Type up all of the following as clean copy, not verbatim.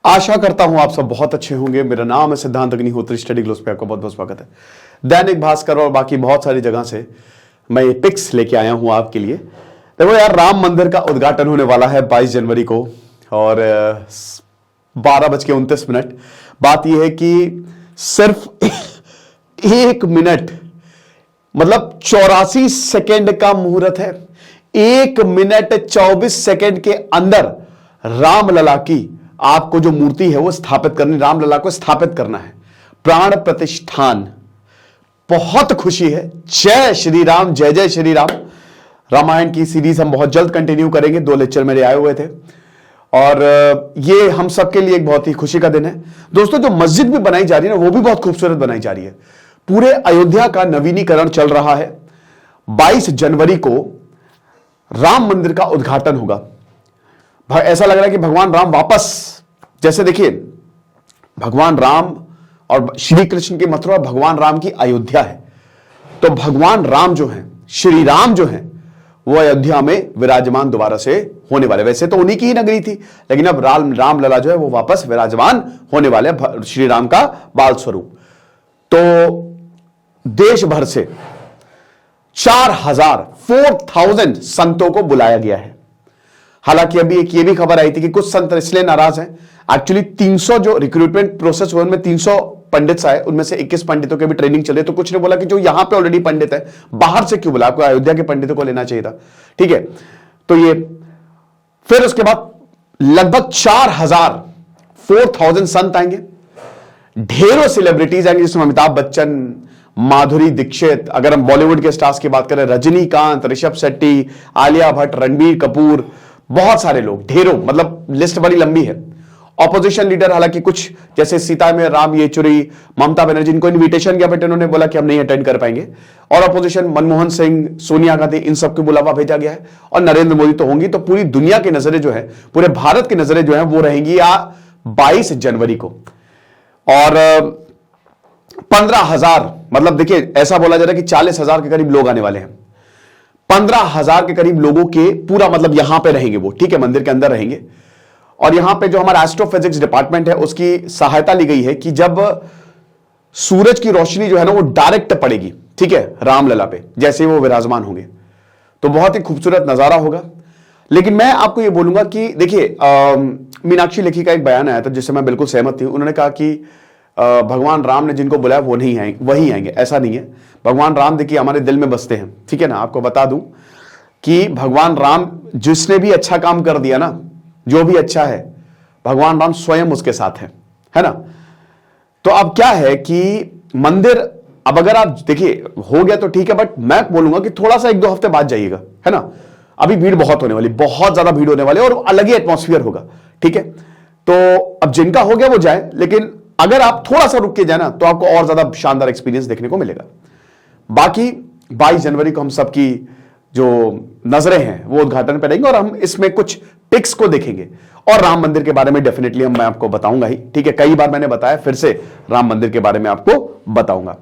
आशा करता हूं आप सब बहुत अच्छे होंगे। मेरा नाम है सिद्धांत अग्निहोत्री, स्टडी ग्लोस पे आपका बहुत बहुत स्वागत है। दैनिक भास्कर और बाकी बहुत सारी जगह से मैं ये पिक्स लेके आया हूं आपके लिए। देखो यार, राम मंदिर का उद्घाटन होने वाला है 22 जनवरी को और 12:29। बात यह है कि सिर्फ 1 मिनट मतलब 84 सेकेंड का मुहूर्त है। 1 मिनट 24 सेकेंड के अंदर रामलला की आपको जो मूर्ति है वो स्थापित करनी, रामलला को स्थापित करना है। प्राण प्रतिष्ठान, बहुत खुशी है। जय श्री राम, जय जय श्री राम। रामायण की सीरीज हम बहुत जल्द कंटिन्यू करेंगे। 2 लेक्चर मेरे आए हुए थे और ये हम सबके लिए एक बहुत ही खुशी का दिन है। दोस्तों, जो मस्जिद भी बनाई जा रही है ना, वो भी बहुत खूबसूरत बनाई जा रही है। पूरे अयोध्या का नवीनीकरण चल रहा है। 22 जनवरी को राम मंदिर का उद्घाटन होगा। ऐसा लग रहा है कि भगवान राम वापस, जैसे देखिए, भगवान राम और श्री कृष्ण की मथुरा भगवान राम की अयोध्या है। तो भगवान राम जो हैं, श्री राम जो हैं, वो अयोध्या में विराजमान दोबारा से होने वाले। वैसे तो उन्हीं की ही नगरी थी, लेकिन अब रामलला जो है वो वापस विराजमान होने वाले, श्री राम का बाल स्वरूप। तो देश भर से 4,000 संतों को बुलाया गया है। हालांकि अभी एक ये भी खबर आई थी कि कुछ संत इसलिए नाराज हैं। एक्चुअली 300 जो रिक्रूटमेंट प्रोसेस हुए उनमें 300 पंडित आए, उनमें से 21 पंडितों के भी ट्रेनिंग चले। तो कुछ ने बोला कि जो यहां पे ऑलरेडी पंडित है, बाहर से क्यों बुला, आपको अयोध्या के पंडितों को लेना चाहिए था। ठीक है, तो ये फिर उसके बाद लगभग 4,000 संत आएंगे। ढेरों सेलिब्रिटीज आएंगे, जिसमें अमिताभ बच्चन, माधुरी दीक्षित, अगर हम बॉलीवुड के स्टार्स की बात करें, रजनीकांत, ऋषभ शेट्टी, आलिया भट्ट, रणबीर कपूर, बहुत सारे लोग, ढेरों, मतलब लिस्ट बड़ी लंबी है। ऑपोजिशन लीडर, हालांकि कुछ जैसे सीता में राम येचुरी, ममता बनर्जी, इनको इनविटेशन किया बट इन्होंने बोला कि हम नहीं अटेंड कर पाएंगे। और ऑपोजिशन मनमोहन सिंह, सोनिया गांधी, इन सबको बुलावा भेजा गया है। और नरेंद्र मोदी तो होंगी। तो पूरी दुनिया की नजरें जो है, पूरे भारत की नजरें जो है वो रहेंगी 22 जनवरी को। और 15,000, मतलब देखिए ऐसा बोला जा रहा है कि 40,000 के करीब लोग आने वाले हैं। 15,000 के करीब लोगों के पूरा मतलब यहां पे रहेंगे वो, ठीक है, मंदिर के अंदर रहेंगे। और यहां पे जो हमारा एस्ट्रोफिजिक्स डिपार्टमेंट है उसकी सहायता ली गई है कि जब सूरज की रोशनी जो है ना वो डायरेक्ट पड़ेगी, ठीक है, रामलला पे, जैसे वो विराजमान होंगे, तो बहुत ही खूबसूरत नजारा होगा। लेकिन मैं आपको ये बोलूंगा कि देखिए, मीनाक्षी लेखी का एक बयान आया था जिससे मैं बिल्कुल सहमत थी। उन्होंने कहा कि भगवान राम ने जिनको बुलाया वो नहीं आएंगे, वही आएंगे। ऐसा नहीं है। भगवान राम देखिए हमारे दिल में बसते हैं, ठीक है ना। आपको बता दूं कि भगवान राम जिसने भी अच्छा काम कर दिया ना, जो भी अच्छा है, भगवान राम स्वयं उसके साथ है ना। तो अब क्या है कि मंदिर, अब अगर आप देखिए हो गया तो ठीक है, बट मैं बोलूंगा कि थोड़ा सा 1-2 हफ्ते बाद जाइएगा, है ना। अभी भीड़ बहुत होने वाली, बहुत ज्यादा भीड़ होने वाली और अलग ही एटमॉस्फेयर होगा, ठीक है। तो अब जिनका हो गया वो जाए, लेकिन अगर आप थोड़ा सा रुक के जाए ना तो आपको और ज्यादा शानदार एक्सपीरियंस देखने को मिलेगा। बाकी 22 जनवरी को हम सबकी जो नजरें हैं वो उद्घाटन पे रहेंगे और हम इसमें कुछ पिक्स को देखेंगे और राम मंदिर के बारे में डेफिनेटली मैं आपको बताऊंगा ही, ठीक है। कई बार मैंने बताया, फिर से राम मंदिर के बारे में आपको बताऊंगा।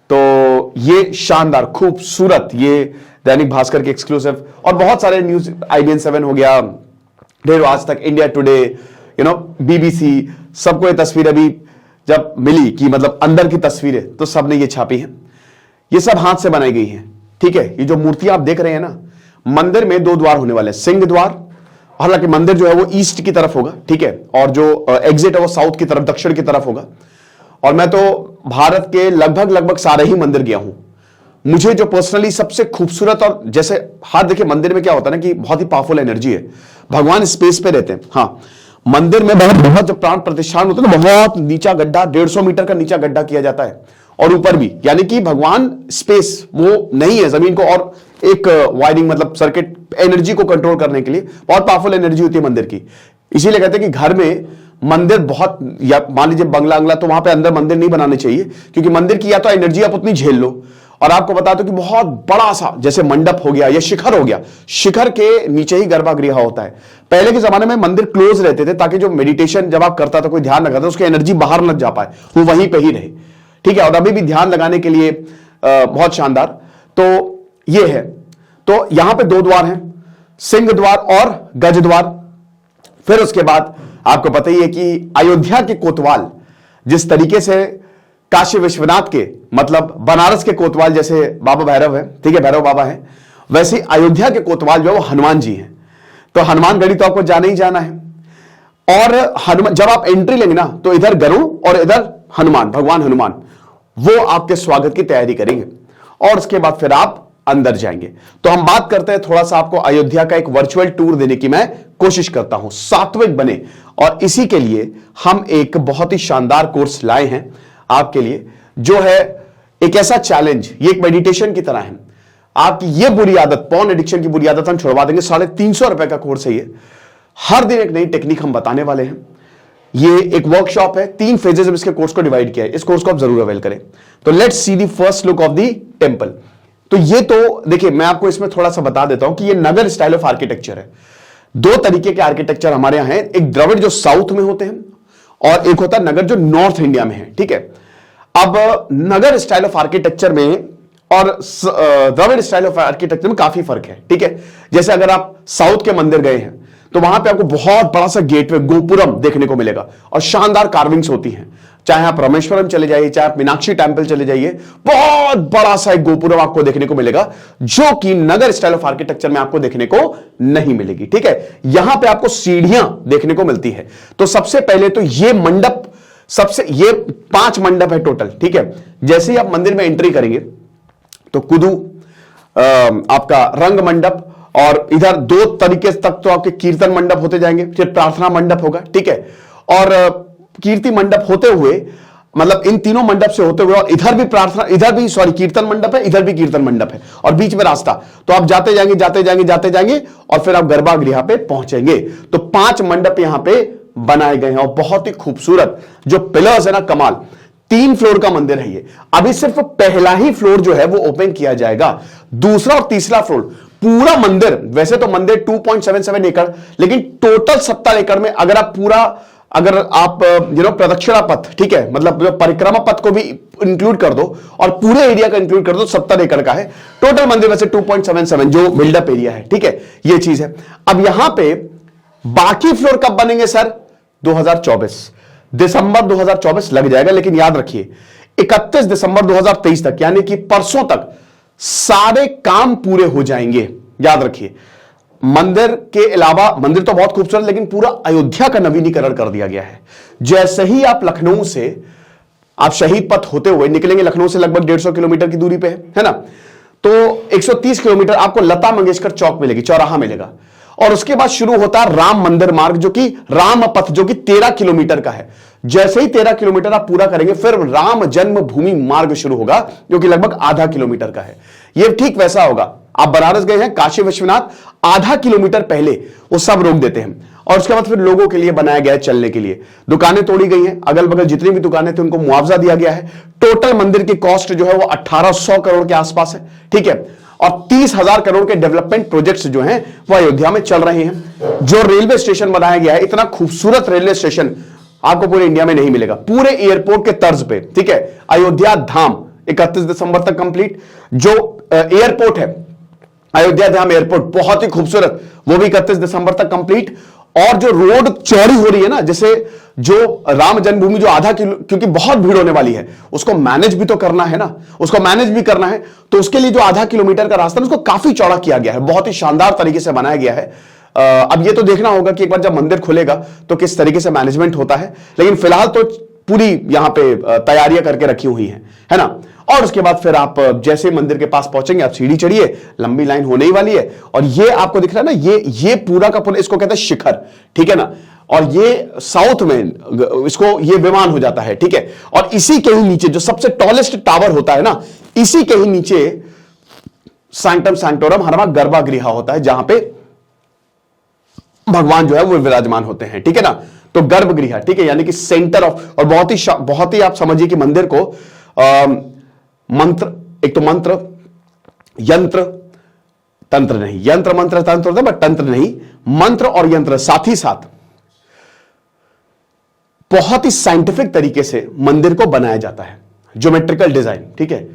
तो ये शानदार, खूबसूरत, ये दैनिक भास्कर के एक्सक्लूसिव और बहुत सारे न्यूज, IBN 7 हो गया, ढेर आज तक, इंडिया टुडे, BBC, सबको ये तस्वीर अभी जब मिली कि मतलब अंदर की तस्वीरें, तो सबने ये छापी है। ये सब हाथ से बनाई गई हैं, ठीक है। ये जो मूर्ति आप देख रहे हैं ना, मंदिर में 2 द्वार होने वाले हैं, सिंह द्वार, हालांकि मंदिर जो है वो ईस्ट की तरफ होगा, ठीक है, और जो एग्जिट है वो साउथ की तरफ, दक्षिण की तरफ होगा। और मैं तो भारत के लगभग सारे ही मंदिर गया हूं। मुझे जो पर्सनली सबसे खूबसूरत, और जैसे हाथ देखिए, मंदिर में क्या होता है ना कि बहुत ही पावरफुल एनर्जी है, भगवान स्पेस पे रहते हैं। हाँ, मंदिर में बहुत जो प्राण प्रतिष्ठान होता है ना, बहुत नीचा गड्ढा, 150 मीटर का नीचा गड्ढा किया जाता है, और ऊपर भी, यानी कि भगवान स्पेस, वो नहीं है जमीन को, और एक वायरिंग, मतलब सर्किट, एनर्जी को कंट्रोल करने के लिए बहुत पावरफुल एनर्जी होती है मंदिर की। इसीलिए कहते हैं कि घर में मंदिर बहुत, या मान लीजिए बंगला, तो वहां पे अंदर मंदिर नहीं बनाने चाहिए, क्योंकि मंदिर की या तो एनर्जी आप उतनी झेल लो। और आपको बता दो कि बहुत बड़ा सा जैसे मंडप हो गया या शिखर हो गया, शिखर के नीचे ही गर्भगृह होता है। पहले के जमाने में मंदिर क्लोज रहते थे ताकि जो मेडिटेशन जब आप करता था, कोई ध्यान लगाता, उसकी एनर्जी बाहर न जा पाए, वो वहीं पे ही रहे, ठीक है। और अभी भी ध्यान लगाने के लिए बहुत शानदार। तो ये है। तो यहां पे 2 द्वार हैं, सिंह द्वार और गज द्वार। फिर उसके बाद आपको पता ही है कि अयोध्या के कोतवाल जिस तरीके से काशी विश्वनाथ के मतलब बनारस के कोतवाल जैसे बाबा भैरव है, ठीक है, भैरव बाबा है, वैसे अयोध्या के कोतवाल जो है वो हनुमान जी हैं। तो हनुमानगढ़ी तो आपको जाना ही जाना है। और हनुमान जब आप एंट्री लेंगे ना तो इधर गरुड़ और इधर हनुमान, भगवान हनुमान, वो आपके स्वागत की तैयारी करेंगे और उसके बाद फिर आप अंदर जाएंगे। तो हम बात करते हैं, थोड़ा सा आपको अयोध्या का एक वर्चुअल टूर देने की मैं कोशिश करता हूं, सात्विक बने। और इसी के लिए हम एक बहुत ही शानदार कोर्स लाए हैं आपके लिए, जो है एक ऐसा चैलेंज, ये एक मेडिटेशन की तरह है। आपकी ये बुरी आदत, पॉर्न एडिक्शन की बुरी आदत हम छुड़वा देंगे। 350 रुपए का कोर्स है ये। हर दिन एक नई टेक्निक हम बताने वाले हैं। ये एक वर्कशॉप है, 3 फेजेस में इसके कोर्स को डिवाइड किया है। इस कोर्स को आप जरूर अवेल करें। तो let's see the first look of the temple. तो ये तो देखिए, मैं आपको इसमें थोड़ा सा बता देता हूं कि ये नगर स्टाइल ऑफ आर्किटेक्चर है। 2 तरीके के आर्किटेक्चर हमारे यहां है, एक द्रविड़ जो साउथ में होते हैं और एक होता है नगर जो नॉर्थ इंडिया में है, ठीक है। अब नगर स्टाइल ऑफ आर्किटेक्चर में और द्रविड़ स्टाइल ऑफ आर्किटेक्चर में काफी फर्क है, ठीक है। जैसे अगर आप साउथ के मंदिर गए हैं तो वहां पे आपको बहुत बड़ा सा गेटवे, गोपुरम देखने को मिलेगा और शानदार कार्विंग्स होती हैं। चाहे आप रामेश्वरम चले जाइए, चाहे आप मीनाक्षी टेंपल चले जाइए, बहुत बड़ा सा एक गोपुरम आपको देखने को मिलेगा, जो कि नगर स्टाइल ऑफ आर्किटेक्चर में आपको देखने को नहीं मिलेगी, ठीक है। यहां पे आपको सीढ़ियां देखने को मिलती है। तो सबसे पहले तो ये मंडप, ये 5 मंडप है टोटल, ठीक है। जैसे ही आप मंदिर में एंट्री करेंगे तो कुदू, आपका रंग मंडप, और इधर 2 तरीके तक तो आपके कीर्तन मंडप होते जाएंगे, फिर प्रार्थना मंडप होगा, ठीक है। और कीर्ति मंडप होते हुए, मतलब इन तीनों मंडप से होते हुए, और इधर भी कीर्तन मंडप है, इधर भी कीर्तन मंडप है, और बीच में रास्ता। तो आप जाते जाएंगे और फिर आप गर्भगृह पे पहुंचेंगे। तो 5 मंडप यहां पे बनाए गए हैं और बहुत ही खूबसूरत जो पिलर्स है ना, कमाल। 3 फ्लोर का मंदिर है ये। अभी सिर्फ पहला ही फ्लोर जो है वो ओपन किया जाएगा। दूसरा और तीसरा फ्लोर, पूरा मंदिर, वैसे तो मंदिर 2.77 एकड़, लेकिन टोटल 70 एकड़ में अगर आप प्रदक्षिणा पथ, ठीक है, मतलब जो परिक्रमा पथ को भी इंक्लूड कर दो और पूरे एरिया का इंक्लूड कर दो, 70 एकड़ का है टोटल मंदिर। वैसे 2.77 जो बिल्डअप एरिया है, ठीक है, ये चीज है। अब यहां पे बाकी फ्लोर कब बनेंगे सर? 2024 दिसंबर 2024 लग जाएगा। लेकिन याद रखिए 31 दिसंबर 2023 तक, यानी कि परसों तक सारे काम पूरे हो जाएंगे। याद रखिए, मंदिर के अलावा, मंदिर तो बहुत खूबसूरत, लेकिन पूरा अयोध्या का नवीनीकरण कर दिया गया है। जैसे ही आप लखनऊ से, आप शहीद पथ होते हुए निकलेंगे, लखनऊ से लगभग 150 किलोमीटर की दूरी पे है ना, तो 130 किलोमीटर आपको लता मंगेशकर चौक मिलेगी, चौराहा मिलेगा। और उसके बाद शुरू होता है राम मंदिर मार्ग, जो कि राम पथ, जो कि 13 किलोमीटर का है। जैसे ही 13 किलोमीटर आप पूरा करेंगे, फिर राम जन्मभूमि मार्ग शुरू होगा, जो कि लगभग आधा किलोमीटर का है। यह ठीक वैसा होगा, आप बनारस गए हैं, काशी विश्वनाथ, आधा किलोमीटर पहले वो सब रोक देते हैं और उसके बाद फिर लोगों के लिए बनाया गया है चलने के लिए। दुकानें तोड़ी गई हैं, अगल बगल जितनी भी दुकानें थी उनको मुआवजा दिया गया है। टोटल मंदिर की कॉस्ट जो है वो 1800 करोड़ के आसपास है, ठीक है। और 30,000 करोड़ के डेवलपमेंट प्रोजेक्ट्स जो हैं वो अयोध्या में चल रहे हैं। जो रेलवे स्टेशन बनाया गया है, इतना खूबसूरत रेलवे स्टेशन आपको पूरे इंडिया में नहीं मिलेगा, पूरे एयरपोर्ट के तर्ज पे, ठीक है। अयोध्या धाम 31 दिसंबर तक कंप्लीट। जो एयरपोर्ट है अयोध्या धाम एयरपोर्ट, बहुत ही खूबसूरत, वो भी 31 दिसंबर तक कंप्लीट। और जो रोड चौड़ी हो रही है ना, जैसे जो राम जन्मभूमि जो आधा किलो, क्योंकि बहुत भीड़ होने वाली है, उसको मैनेज भी तो करना है ना, उसको मैनेज भी करना है। तो उसके लिए जो आधा किलोमीटर का रास्ता है उसको काफी चौड़ा किया गया है, बहुत ही शानदार तरीके से बनाया गया है। अब ये तो देखना होगा कि एक बार जब मंदिर खुलेगा तो किस तरीके से मैनेजमेंट होता है, लेकिन फिलहाल तो पूरी यहां पे तैयारियां करके रखी हुई हैं, है ना। और उसके बाद फिर आप जैसे मंदिर के पास पहुंचेंगे, आप सीढ़ी चढ़िए, लंबी लाइन होने ही वाली है। और ये आपको दिख रहा है ना, ये पूरा का पूरा, इसको कहते हैं शिखर, ठीक है ना। और ये साउथ में इसको ये विमान हो जाता है, ठीक है। और इसी के ही नीचे जो सबसे टॉलेस्ट टावर होता है ना, इसी के ही नीचे सैंक्टम सैंक्टोरम हमारा गर्भगृह होता है, जहां पे भगवान जो है वो विराजमान होते हैं, ठीक है ना। तो गर्भगृह, ठीक है, यानी कि सेंटर ऑफ, और बहुत ही आप समझिए कि मंदिर को मंत्र, एक तो मंत्र, यंत्र, तंत्र नहीं, यंत्र मंत्र तंत्र होता है, बट तंत्र नहीं, मंत्र और यंत्र साथ ही साथ बहुत ही साइंटिफिक तरीके से मंदिर को बनाया जाता है, ज्योमेट्रिकल डिजाइन, ठीक है।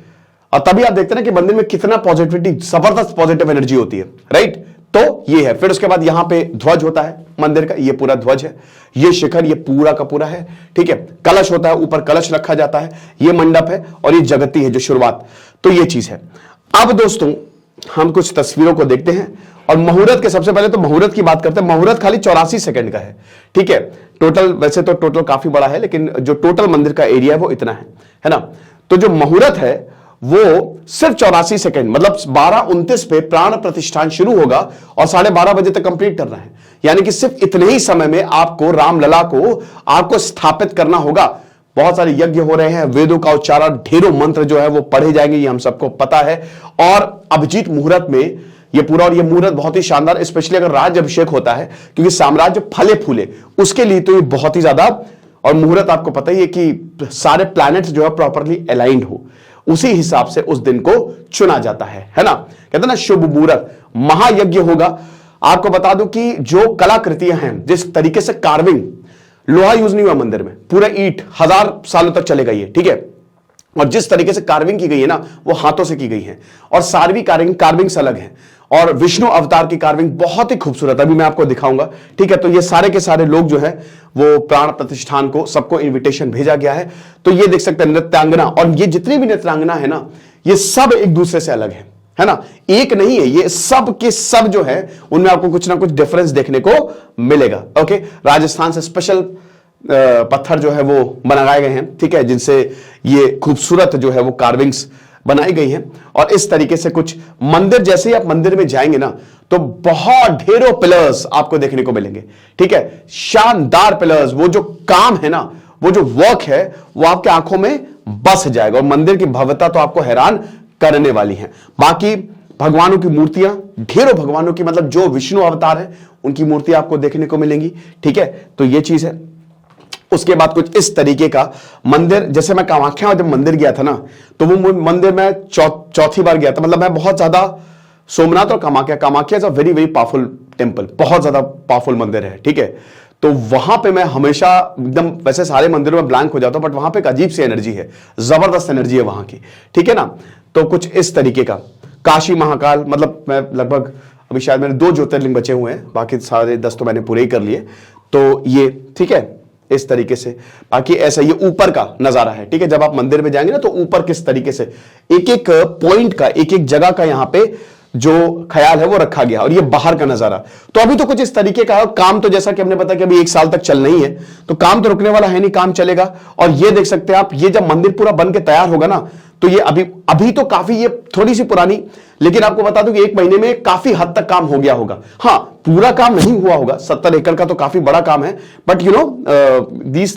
और तभी आप देखते हैं ना कि मंदिर में कितना पॉजिटिविटी, जबरदस्त पॉजिटिव एनर्जी होती है, राइट। तो ये है। फिर उसके बाद यहां पे ध्वज होता है मंदिर का, ये पूरा ध्वज है, ये शिखर ये पूरा का पूरा है, ठीक है। कलश होता है, ऊपर कलश रखा जाता है, ये मंडप है, और ये जगती है जो शुरुआत, तो ये चीज है। अब दोस्तों हम कुछ तस्वीरों को देखते हैं और मुहूर्त के, सबसे पहले तो मुहूर्त की बात करते हैं। मुहूर्त खाली 84 सेकंड का है, ठीक है। टोटल वैसे तो टोटल काफी बड़ा है, लेकिन जो टोटल मंदिर का एरिया है वो इतना है ना। तो जो मुहूर्त है वो सिर्फ 84 सेकंड, मतलब 12:29 पे प्राण प्रतिष्ठान शुरू होगा और 12:30 बजे तक कंप्लीट करना है। यानी कि सिर्फ इतने ही समय में आपको रामलला को आपको स्थापित करना होगा। बहुत सारे यज्ञ हो रहे हैं, वेदों का उच्चारण, ढेरों मंत्र जो है वो पढ़े जाएंगे, ये हम सबको पता है। और अभिजीत मुहूर्त में ये पूरा, और ये मुहूर्त बहुत ही शानदार, स्पेशली अगर राज्य अभिषेक होता है, क्योंकि साम्राज्य फले फूले उसके लिए तो ये बहुत ही ज्यादा। और मुहूर्त आपको पता ही है कि सारे प्लैनेट्स जो है प्रॉपरली अलाइंड हो, उसी हिसाब से उस दिन को चुना जाता है ना। कहते हैं ना शुभ मुहूर्त, महायज्ञ होगा। आपको बता दूं कि जो कलाकृतियां हैं, जिस तरीके से कार्विंग, लोहा यूज नहीं हुआ मंदिर में, पूरा ईंट 1000 सालों तक चलेगा ये, ठीक है। और जिस तरीके से कार्विंग की गई है ना, वो हाथों से की गई है, और सारी कार्विंग्स अलग है। और विष्णु अवतार की कार्विंग बहुत ही खूबसूरत, अभी मैं आपको दिखाऊंगा, ठीक है। तो ये सारे के सारे लोग जो है वो प्राण प्रतिष्ठान को सबको इनविटेशन भेजा गया है। तो ये देख सकते हैं नृत्यांगना, और ये जितनी भी नृत्यांगना है ना, ये सब एक दूसरे से अलग है ना, एक नहीं है, ये सब के सब जो है उनमें आपको कुछ ना कुछ डिफरेंस देखने को मिलेगा। ओके, राजस्थान से स्पेशल पत्थर जो है वो बनाए गए हैं, ठीक है, जिनसे ये खूबसूरत जो है वो कार्विंग्स बनाई गई हैं। और इस तरीके से कुछ मंदिर, जैसे ही आप मंदिर में जाएंगे ना, तो बहुत ढेरों पिलर्स आपको देखने को मिलेंगे, ठीक है, शानदार पिलर्स। वो जो काम है ना, वो जो वर्क है, वो आपके आंखों में बस जाएगा, और मंदिर की भव्यता तो आपको हैरान करने वाली है। बाकी भगवानों की मूर्तियां, ढेरों भगवानों की, मतलब जो विष्णु अवतार है उनकी मूर्ति आपको देखने को मिलेंगी, ठीक है। तो ये चीज है। उसके बाद कुछ इस तरीके का मंदिर, जैसे मैं कामाख्या जब मंदिर गया था ना, तो वो मंदिर में चौथी बार गया था। मतलब मैं बहुत ज्यादा, सोमनाथ और Kamakhya is a very very powerful temple, बहुत ज्यादा पावरफुल मंदिर है, ठीक है। तो वहां पे मैं हमेशा एकदम, वैसे सारे मंदिरों में ब्लैंक हो जाता हूं, बट वहां पे एक अजीब सी एनर्जी है, जबरदस्त एनर्जी है वहां की, ठीक है ना। तो कुछ इस तरीके का काशी महाकाल, मतलब मैं लगभग अभी शायद मेरे 2 ज्योतिर्लिंग बचे हुए हैं, बाकी सारे 10 तो मैंने पूरे ही कर लिए। तो ये ठीक है इस तरीके से। बाकी ऐसा ये ऊपर का नजारा है, ठीक है। जब आप मंदिर में जाएंगे ना, तो ऊपर किस तरीके से एक एक पॉइंट का, एक एक जगह का यहां पे जो ख्याल है वो रखा गया। और ये बाहर का नजारा, तो अभी तो कुछ इस तरीके का है। काम तो जैसा कि हमने बताया कि अभी 1 साल तक चल नहीं है, तो काम तो रुकने वाला है नहीं, काम चलेगा। और ये देख सकते हैं आप, ये जब मंदिर पूरा बन के तैयार होगा ना, तो ये अभी तो काफी, ये थोड़ी सी पुरानी, लेकिन आपको बता दूं कि 1 महीने में काफी हद तक काम हो गया होगा। हाँ, पूरा काम नहीं हुआ होगा, 70 एकड़ का तो काफी बड़ा काम है, but you know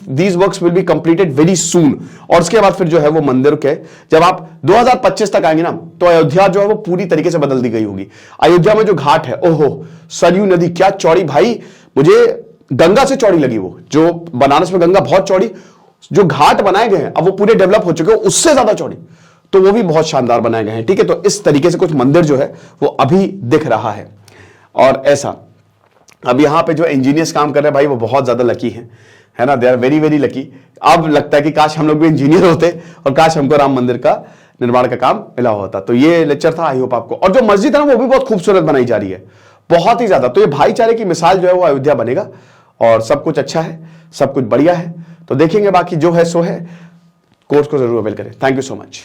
these works will be completed very soon. और उसके बाद फिर जो है वो मंदिर के, जब आप 2025 तक आएंगे ना, तो अयोध्या जो है वो पूरी तरीके से बदल दी गई होगी। अयोध्या में जो घाट है, ओहो, सरयू नदी क्या चौड़ी भाई, मुझे गंगा से चौड़ी लगी वो। जो बनारस में गंगा बहुत चौड़ी, जो घाट बनाए गए हैं अब वो पूरे डेवलप हो चुके हैं, उससे ज्यादा चौड़ी, तो वो भी बहुत शानदार बनाए गए हैं, ठीक है। तो इस तरीके से कुछ मंदिर जो है वो अभी दिख रहा है। और ऐसा अब यहां पे जो इंजीनियर्स काम कर रहे हैं भाई, वो बहुत ज्यादा लकी हैं, है ना, they are very very lucky. अब लगता है कि काश हम लोग भी इंजीनियर होते और काश हमको राम मंदिर का निर्माण का काम मिला होता। तो ये लेक्चर था, आई होप आपको। और जो मस्जिद है ना, वो भी बहुत खूबसूरत बनाई जा रही है, बहुत ही ज्यादा। तो ये भाईचारे की मिसाल जो है वो अयोध्या बनेगा, और सब कुछ अच्छा है, सब कुछ बढ़िया है। तो देखेंगे, बाकी जो है सो है। कोर्स को जरूर अवेल करें। Thank you so much.